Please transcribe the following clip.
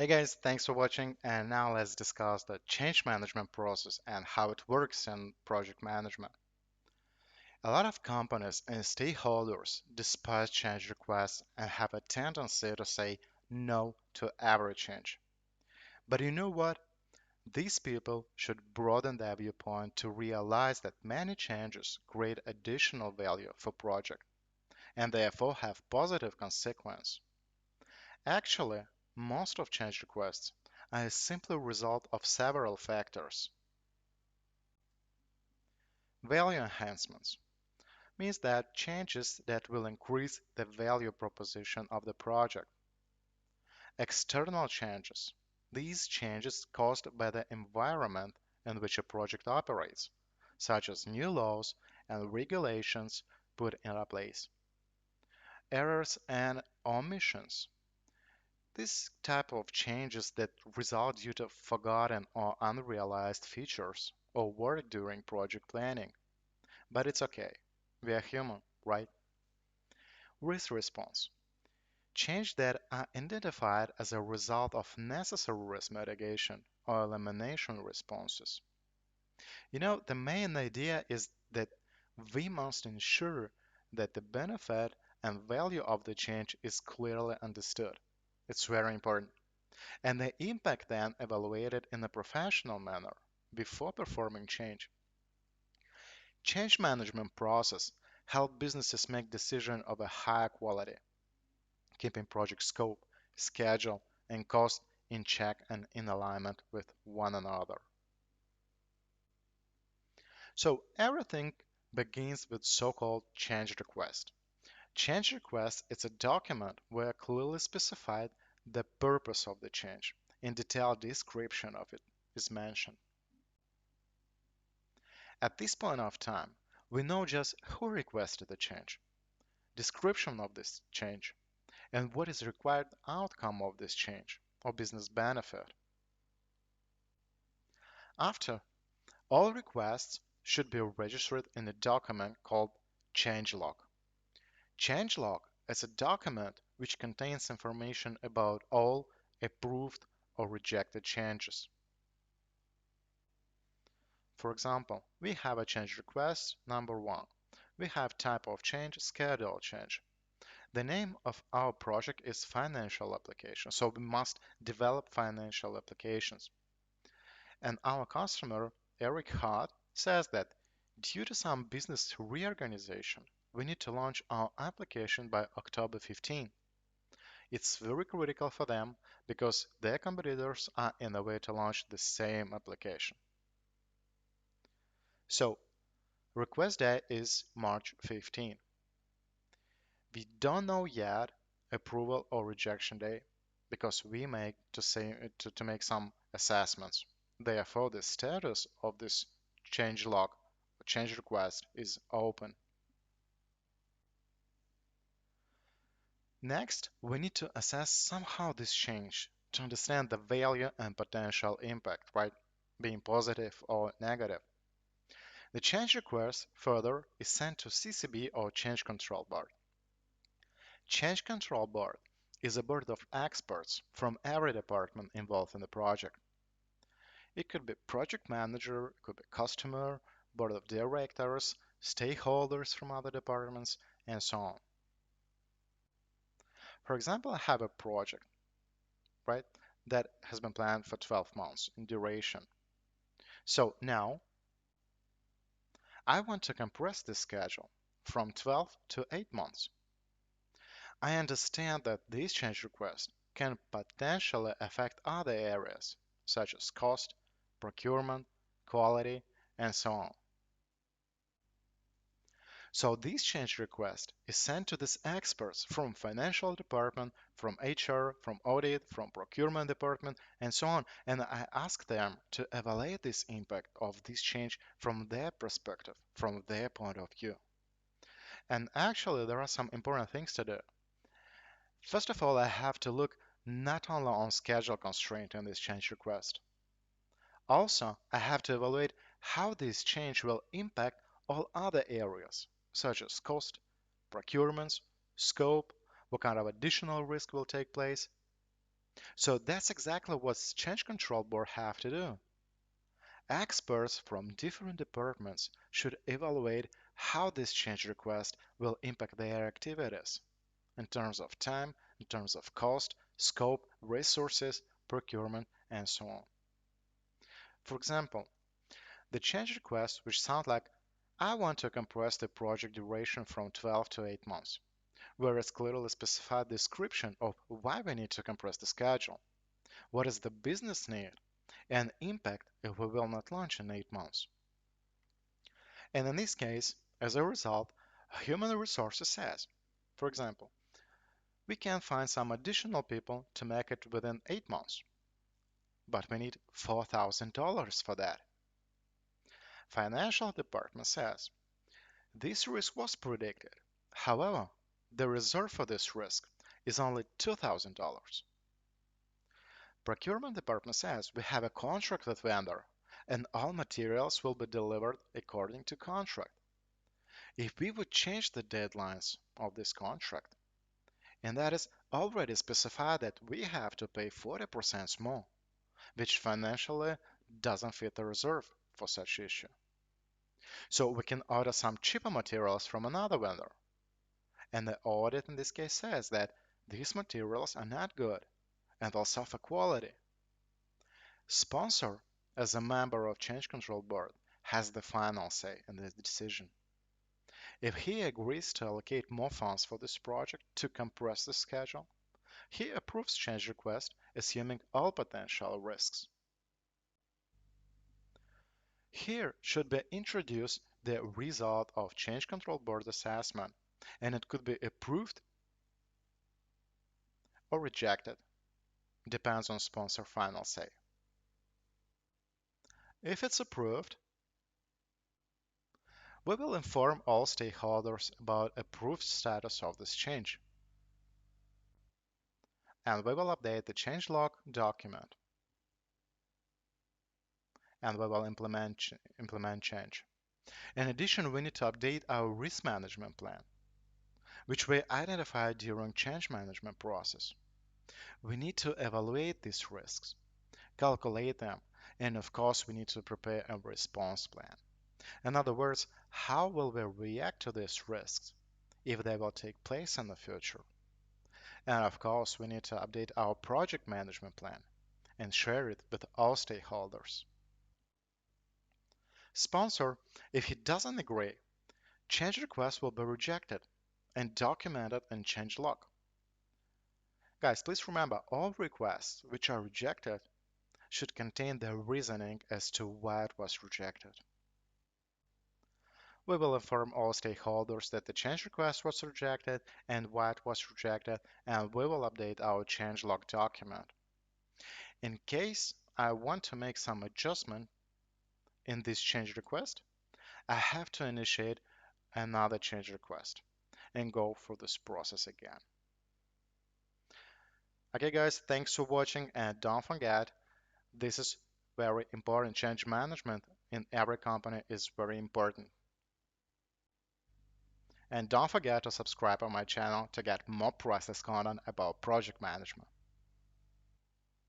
Hey guys, thanks for watching, and now let's discuss the change management process and how it works in project management. A lot of companies and stakeholders despise change requests and have a tendency to say no to every change. But you know what? These people should broaden their viewpoint to realize that many changes create additional value for project and therefore have positive consequence. Actually, most of change requests are a simple result of several factors. Value enhancements means that changes that will increase the value proposition of the project. External changes. These changes caused by the environment in which a project operates, such as new laws and regulations put in place. Errors and omissions. This type of changes that result due to forgotten or unrealized features or work during project planning. But it's okay. We are human, right? Risk response. Change that are identified as a result of necessary risk mitigation or elimination responses. The main idea is that we must ensure that the benefit and value of the change is clearly understood. It's very important. And the impact then evaluated in a professional manner before performing change. Change management process help businesses make decisions of a higher quality, keeping project scope, schedule, and cost in check and in alignment with one another. So everything begins with so-called change request. Change request is a document where clearly specified the purpose of the change. In detailed description of it is mentioned. At this point of time, we know just who requested the change, description of this change, and what is the required outcome of this change or business benefit. After, all requests should be registered in a document called changelog. Changelog is a document which contains information about all approved or rejected changes. For example, we have a change request number 1. We have type of change, schedule change. The name of our project is financial application, so we must develop financial applications. And our customer, Eric Hart, says that due to some business reorganization, we need to launch our application by October 15. It's very critical for them because their competitors are in a way to launch the same application. So, request day is March 15. We don't know yet approval or rejection day because we make to make some assessments. Therefore, the status of this change log or change request is open. Next, we need to assess somehow this change to understand the value and potential impact, right? Being positive or negative. The change request further is sent to CCB or Change Control Board. Change Control Board is a board of experts from every department involved in the project. It could be project manager, it could be customer, board of directors, stakeholders from other departments, and so on. For example, I have a project, right, that has been planned for 12 months in duration. So now I want to compress this schedule from 12 to 8 months. I understand that this change request can potentially affect other areas, such as cost, procurement, quality, and so on. So this change request is sent to these experts from financial department, from HR, from audit, from procurement department, and so on. And I ask them to evaluate this impact of this change from their perspective, from their point of view. And actually, there are some important things to do. First of all, I have to look not only on schedule constraint in this change request. Also, I have to evaluate how this change will impact all other areas, such as cost, procurements, scope, what kind of additional risk will take place. So that's exactly what Change Control Board have to do. Experts from different departments should evaluate how this change request will impact their activities in terms of time, in terms of cost, scope, resources, procurement, and so on. For example, the change requests which sound like I want to compress the project duration from 12 to 8 months, whereas clearly specified description of why we need to compress the schedule, what is the business need, and impact if we will not launch in 8 months. And in this case, as a result, human resources says, for example, we can find some additional people to make it within 8 months, but we need $4,000 for that. Financial department says, this risk was predicted. However, the reserve for this risk is only $2,000. Procurement department says we have a contract with vendor and all materials will be delivered according to contract. If we would change the deadlines of this contract, and that is already specified that we have to pay 40% more, which financially doesn't fit the reserve for such issue. So we can order some cheaper materials from another vendor. And the audit in this case says that these materials are not good and will suffer quality. Sponsor, as a member of Change Control Board, has the final say in this decision. If he agrees to allocate more funds for this project to compress the schedule, he approves change request, assuming all potential risks. Here should be introduced the result of Change Control Board assessment, and it could be approved or rejected, depends on sponsor final say. If it's approved, we will inform all stakeholders about approved status of this change, and we will update the changelog document, and we will implement change. In addition, we need to update our risk management plan, which we identified during change management process. We need to evaluate these risks, calculate them, and of course we need to prepare a response plan. In other words, how will we react to these risks if they will take place in the future? And of course, we need to update our project management plan and share it with all stakeholders. Sponsor, if he doesn't agree, change request will be rejected and documented in changelog. Guys, please remember all requests which are rejected should contain the reasoning as to why it was rejected. We will inform all stakeholders that the change request was rejected and why it was rejected, and we will update our changelog document. In case I want to make some adjustment in this change request, I have to initiate another change request and go through this process again. Okay guys, thanks for watching, and don't forget, this is very important. Change management in every company is very important. And don't forget to subscribe on my channel to get more process content about project management.